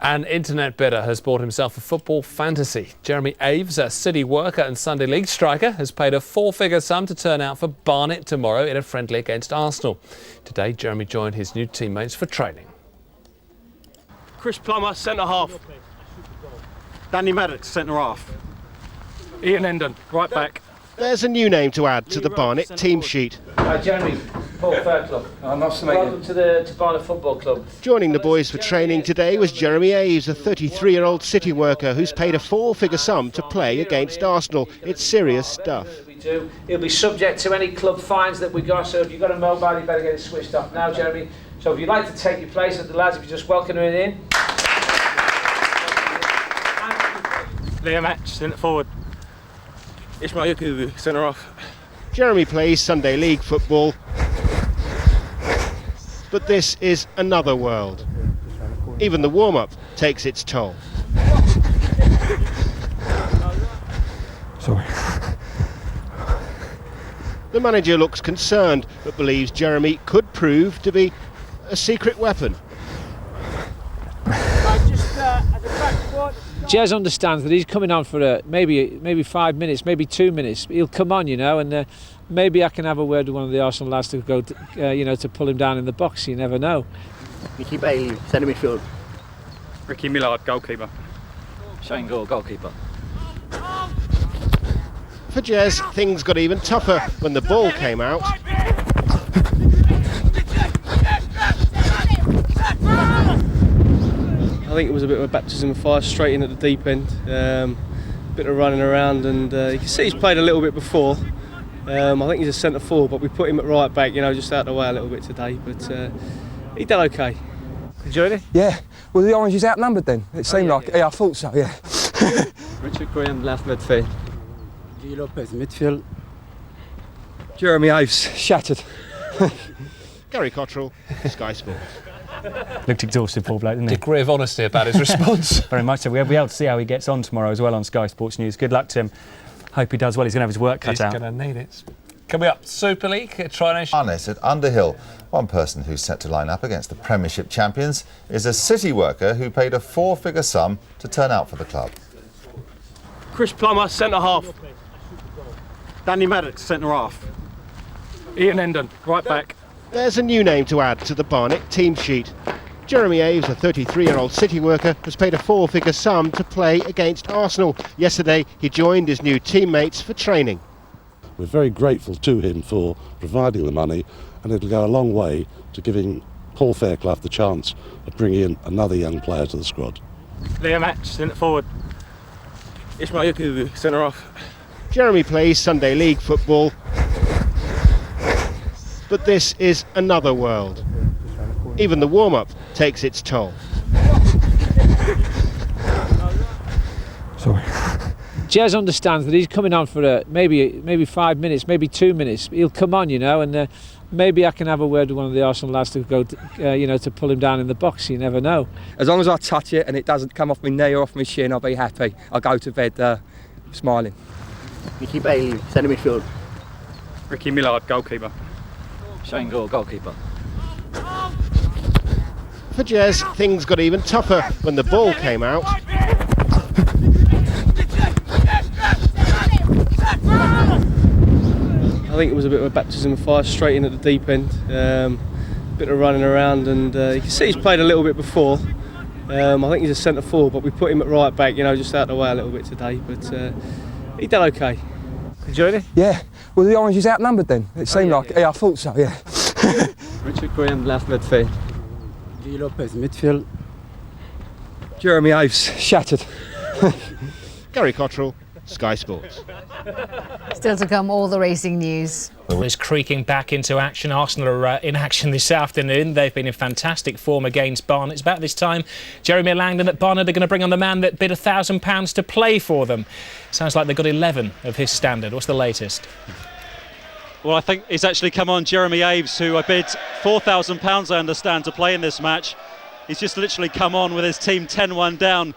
An internet bidder has bought himself a football fantasy. Jeremy Aves, a City worker and Sunday League striker, has paid a four-figure sum to turn out for Barnet tomorrow in a friendly against Arsenal. Today, Jeremy joined his new teammates for training. Chris Plummer, centre-half. Danny Maddox, centre-half. Ian Endon, right back. There's a new name to add to the Barnet team sheet. Hi Jeremy, Paul Fairclough. Nice to meet you. Welcome to Barnet Football Club. Joining the boys for training today was Jeremy Aves, a 33-year-old City worker who's paid a four-figure sum to play against Arsenal. It's serious stuff. He'll be subject to any club fines that we got, so if you've got a mobile, you better get it switched off now, Jeremy. So if you'd like to take your place at the lads, if you just welcome him in. Liam Hatch, centre forward. Ismail Yakubu, centre off. Jeremy plays Sunday League football, but this is another world. Even the warm-up takes its toll. Sorry. The manager looks concerned, but believes Jeremy could prove to be a secret weapon. Jez understands that he's coming on for maybe 5 minutes, maybe 2 minutes. He'll come on, and maybe I can have a word with one of the Arsenal lads to go, to pull him down in the box. You never know. Mickey Bailey, centre midfield. Ricky Millard, goalkeeper. Shane Gore, goalkeeper. For Jez, things got even tougher when the ball came out. I think it was a bit of a baptism of fire, straight in at the deep end. Bit of running around, and you can see he's played a little bit before. I think he's a centre forward, but we put him at right back, just out of the way a little bit today. But he did okay. Enjoyed it? Yeah. Well, the Orange is outnumbered then. It seemed like. Yeah, I thought so. Yeah. Richard Graham, left midfield. G. Lopez, midfield. Jeremy Aves, shattered. Gary Cottrell, Sky Sports. Looked exhausted, poor bloke, didn't he? Degree of honesty about his response. Very much so. We'll be able to see how he gets on tomorrow as well on Sky Sports News. Good luck to him. Hope he does well. He's going to have his work cut out. He's going to need it. Coming up, Super League, Tri-Nation. Barnet at Underhill. One person who's set to line up against the Premiership champions is a City worker who paid a four-figure sum to turn out for the club. Chris Plummer, centre-half. Danny Maddox, centre-half. Ian Endon, right back. There's a new name to add to the Barnet team sheet. Jeremy Aves, a 33-year-old City worker, has paid a four-figure sum to play against Arsenal. Yesterday, he joined his new teammates for training. We're very grateful to him for providing the money, and it'll go a long way to giving Paul Fairclough the chance of bringing in another young player to the squad. Liam Hatch, centre forward. Ismail Yakubu, centre off. Jeremy plays Sunday League football, but this is another world. Even the warm-up takes its toll. Sorry. Jez understands that he's coming on for maybe 5 minutes, maybe 2 minutes. He'll come on, and maybe I can have a word with one of the Arsenal lads to go, to pull him down in the box. You never know. As long as I touch it and it doesn't come off my knee or off my shin, I'll be happy. I'll go to bed smiling. Mickey Bailey, centre midfield. Ricky Millard, goalkeeper. Shane Gore, goalkeeper. For Jez, things got even tougher when the ball came out. I think it was a bit of a baptism of fire, straight in at the deep end. Bit of running around, and you can see he's played a little bit before. I think he's a centre forward, but we put him at right back, just out of the way a little bit today. But he did okay. Enjoyed it? Yeah. Well, the Orange is outnumbered then. It seemed like. Yeah, I thought so. Yeah. Richard Graham, left midfield. G. Lopez, midfield. Jeremy Aves, shattered. Gary Cottrell, Sky Sports. Still to come, all the racing news. Is creaking back into action. Arsenal are in action this afternoon. They've been in fantastic form against Barnet. It's about this time Jeremy Langdon at Barnet are going to bring on the man that bid £1,000 to play for them. Sounds like they've got 11 of his standard. What's the latest? Well, I think he's actually come on Jeremy Aves, who I bid £4,000, I understand, to play in this match. He's just literally come on with his team 10-1 down.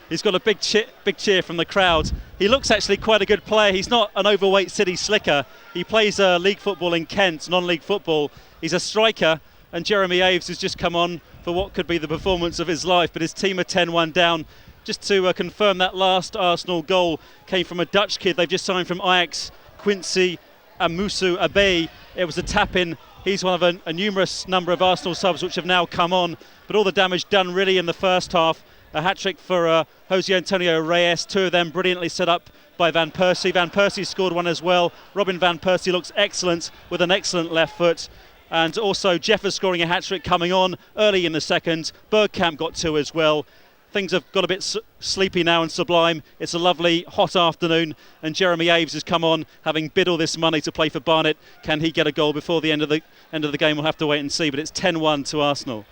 He's got a big cheer from the crowd. He looks actually quite a good player. He's not an overweight City slicker. He plays league football in Kent, non-league football. He's a striker, and Jeremy Aves has just come on for what could be the performance of his life, but his team are 10-1 down. Just to confirm, that last Arsenal goal came from a Dutch kid they've just signed from Ajax, Quincy Amusu Abe. It was a tap-in. He's one of a numerous number of Arsenal subs which have now come on, but all the damage done really in the first half. A hat-trick for Jose Antonio Reyes, two of them brilliantly set up by Van Persie. Van Persie scored one as well. Robin Van Persie looks excellent with an excellent left foot. And also Jeffers scoring a hat-trick coming on early in the second. Bergkamp got two as well. Things have got a bit sleepy now and sublime. It's a lovely hot afternoon, and Jeremy Aves has come on, having bid all this money to play for Barnet. Can he get a goal before the end of the game? We'll have to wait and see, but it's 10-1 to Arsenal.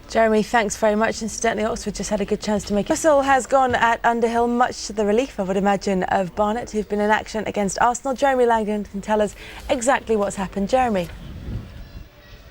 Jeremy, thanks very much. Incidentally, Oxford just had a good chance to make it. Whistle has gone at Underhill, much to the relief, I would imagine, of Barnet, who've been in action against Arsenal. Jeremy Langdon can tell us exactly what's happened. Jeremy.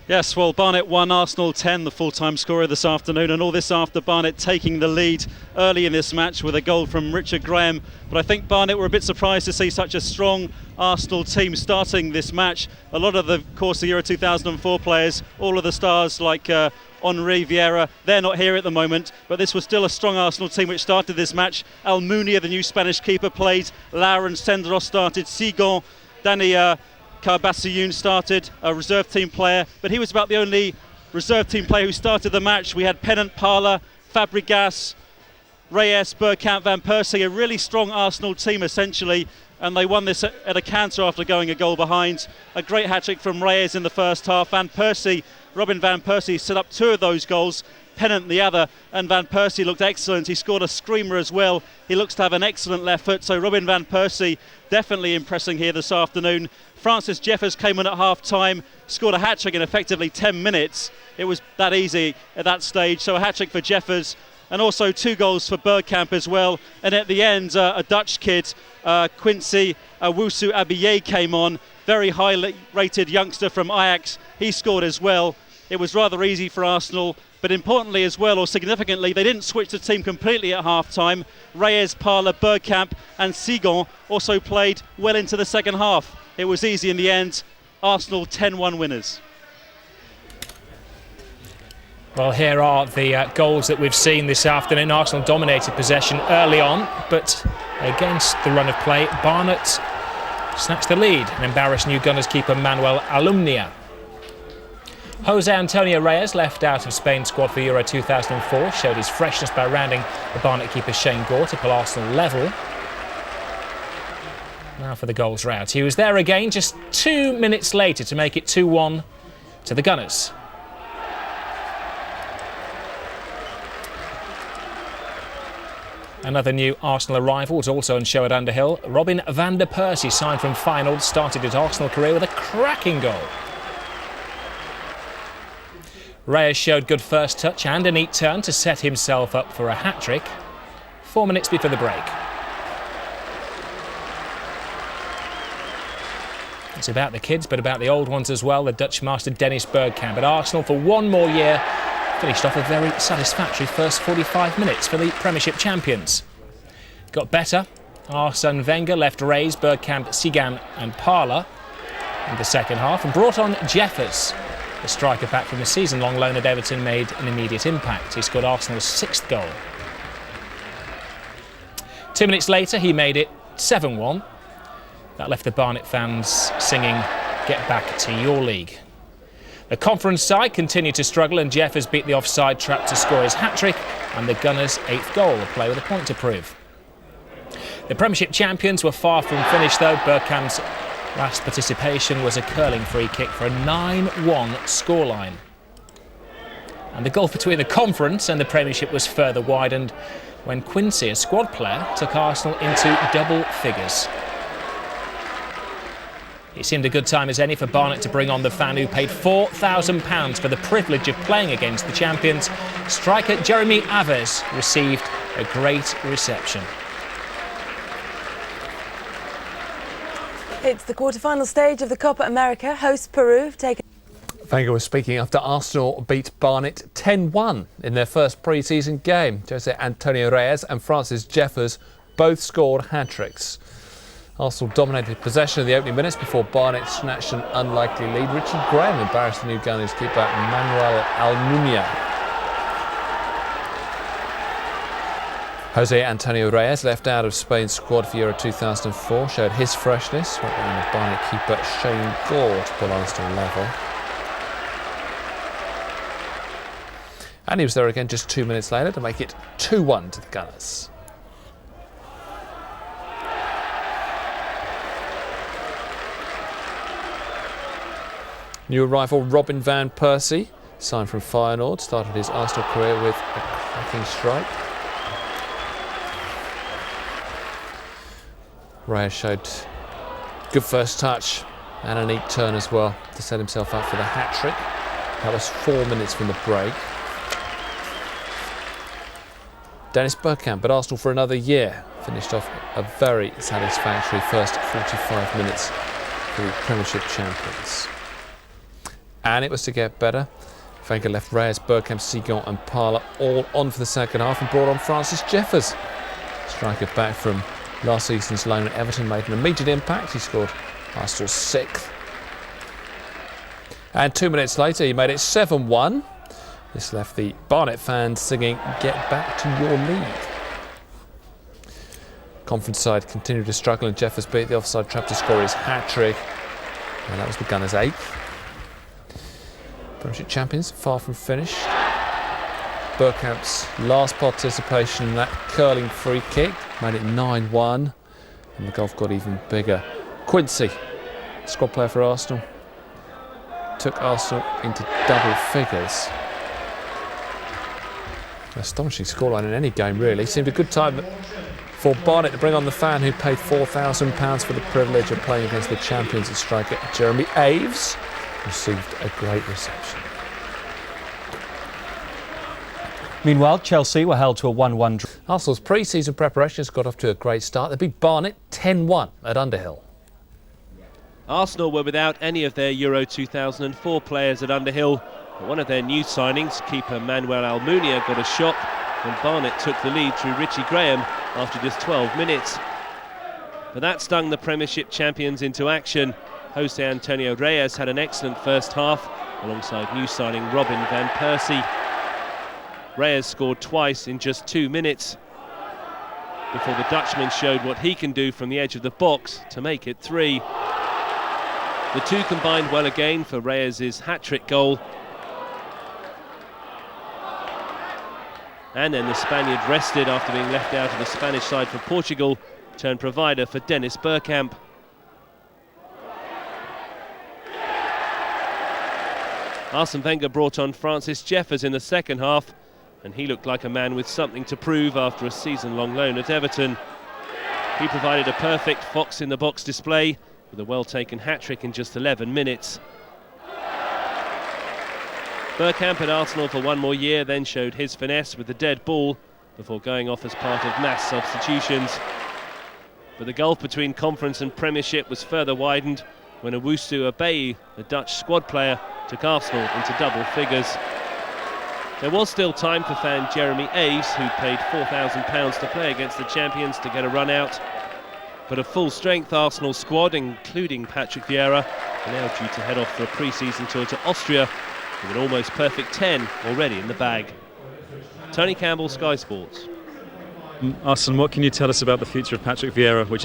Yes, well, Barnet 1, Arsenal 10, the full-time scorer this afternoon, and all this after Barnet taking the lead early in this match with a goal from Richard Graham. But I think Barnet were a bit surprised to see such a strong Arsenal team starting this match. A lot of the Corsa Euro 2004 players, all of the stars like Henri Vieira, they're not here at the moment, but this was still a strong Arsenal team which started this match. Almunia, the new Spanish keeper, played. Lauren Sendros started. Sigon, Danny Carbassiyoun started, a reserve team player, but he was about the only reserve team player who started the match. We had Pennant, Parla, Fabregas, Reyes, Bergkamp, Van Persie, a really strong Arsenal team essentially, and they won this at a canter after going a goal behind. A great hat-trick from Reyes in the first half. Van Persie, Robin Van Persie set up two of those goals, Pennant the other, and Van Persie looked excellent. He scored a screamer as well. He looks to have an excellent left foot, so Robin Van Persie definitely impressing here this afternoon. Francis Jeffers came on at half-time, scored a hat-trick in effectively 10 minutes. It was that easy at that stage, so a hat-trick for Jeffers, and also two goals for Bergkamp as well. And at the end, a Dutch kid, Quincy Awusu Abiye, came on, very highly rated youngster from Ajax. He scored as well. It was rather easy for Arsenal, but importantly as well, or significantly, they didn't switch the team completely at half-time. Reyes, Parla, Bergkamp and Sigon also played well into the second half. It was easy in the end. Arsenal 10-1 winners. Well, here are the goals that we've seen this afternoon. Arsenal dominated possession early on, but against the run of play, Barnet snatched the lead and embarrassed new Gunners keeper Manuel Almunia. Jose Antonio Reyes, left out of Spain's squad for Euro 2004, showed his freshness by rounding the Barnet keeper Shane Gore to pull Arsenal level. Now for the goals route. He was there again just 2 minutes later to make it 2-1 to the Gunners. Another new Arsenal arrival was also on show at Underhill. Robin van Persie, signed from Feyenoord, started his Arsenal career with a cracking goal. Reyes showed good first touch and a neat turn to set himself up for a hat-trick 4 minutes before the break. It's about the kids, but about the old ones as well. The Dutch master Dennis Bergkamp at Arsenal for one more year finished off a very satisfactory first 45 minutes for the Premiership champions. Got better. Arsene Wenger left Reyes, Bergkamp, Sigan and Parla in the second half and brought on Jeffers. The striker back from the season-long loan at Everton made an immediate impact. He scored Arsenal's 6th goal. 2 minutes later, he made it 7-1. That left the Barnet fans singing, "Get back to your league." The Conference side continued to struggle and Jeffers beat the offside trap to score his hat-trick and the Gunners' 8th goal, a play with a point to prove. The Premiership champions were far from finished though. Bergkamp's last participation was a curling free kick for a 9-1 scoreline. And the gulf between the Conference and the Premiership was further widened when Quincy, a squad player, took Arsenal into double figures. It seemed a good time as any for Barnet to bring on the fan who paid £4,000 for the privilege of playing against the champions. Striker Jeremy Aves received a great reception. It's the quarter-final stage of the Copa America. Host Peru have taken... Wenger was speaking after Arsenal beat Barnet 10-1 in their first pre-season game. Jose Antonio Reyes and Francis Jeffers both scored hat-tricks. Arsenal dominated possession of the opening minutes before Barnet snatched an unlikely lead. Richard Graham embarrassed the new Gunners keeper Manuel Almunia. Jose Antonio Reyes, left out of Spain's squad for Euro 2004, showed his freshness, went round the Barnet keeper Shane Gore to pull Arsenal level. And he was there again just 2 minutes later to make it 2-1 to the Gunners. New arrival Robin van Persie, signed from Feyenoord, started his Arsenal career with a cracking strike. Reyes showed good first touch and a neat turn as well to set himself up for the hat-trick. That was 4 minutes from the break. Dennis Bergkamp at Arsenal for another year, finished off a very satisfactory first 45 minutes for the Premiership champions. And it was to get better. Wenger left Reyes, Bergkamp, Sigon and Parler all on for the second half and brought on Francis Jeffers. Striker back from last season's loan at Everton made an immediate impact. He scored Arsenal's 6th. And 2 minutes later he made it 7-1. This left the Barnet fans singing, "Get back to your league." Conference side continued to struggle and Jeffers beat the offside trap to score his hat-trick. And that was the Gunners' 8th. Premiership champions, far from finished. Bergkamp's last participation in that curling free kick made it 9-1. And the gulf got even bigger. Quincy, squad player for Arsenal, took Arsenal into double figures. Astonishing scoreline in any game, really. Seemed a good time for Barnet to bring on the fan who paid £4,000 for the privilege of playing against the champions. And striker Jeremy Aves received a great reception. Meanwhile, Chelsea were held to a 1-1 draw. Arsenal's pre-season preparations got off to a great start. They beat Barnet 10-1 at Underhill. Arsenal were without any of their Euro 2004 players at Underhill. But one of their new signings, keeper Manuel Almunia, got a shock when Barnet took the lead through Richie Graham after just 12 minutes. But that stung the Premiership champions into action. Jose Antonio Reyes had an excellent first half, alongside new signing Robin van Persie. Reyes scored twice in just 2 minutes, before the Dutchman showed what he can do from the edge of the box to make it 3. The two combined well again for Reyes' hat-trick goal. And then the Spaniard rested after being left out of the Spanish side for Portugal, turned provider for Dennis Bergkamp. Arsene Wenger brought on Francis Jeffers in the second half, and he looked like a man with something to prove after a season-long loan at Everton. He provided a perfect fox-in-the-box display with a well-taken hat-trick in just 11 minutes. Bergkamp at Arsenal for one more year, then showed his finesse with the dead ball before going off as part of mass substitutions. But the gulf between Conference and Premiership was further widened when Owusu Abeyi, the Dutch squad player, took Arsenal into double figures. There was still time for fan Jeremy Aves, who paid £4,000 to play against the champions, to get a run out. But a full-strength Arsenal squad, including Patrick Vieira, are now due to head off for a pre-season tour to Austria, with an almost perfect 10 already in the bag. Tony Campbell, Sky Sports. Arsene, what can you tell us about the future of Patrick Vieira, which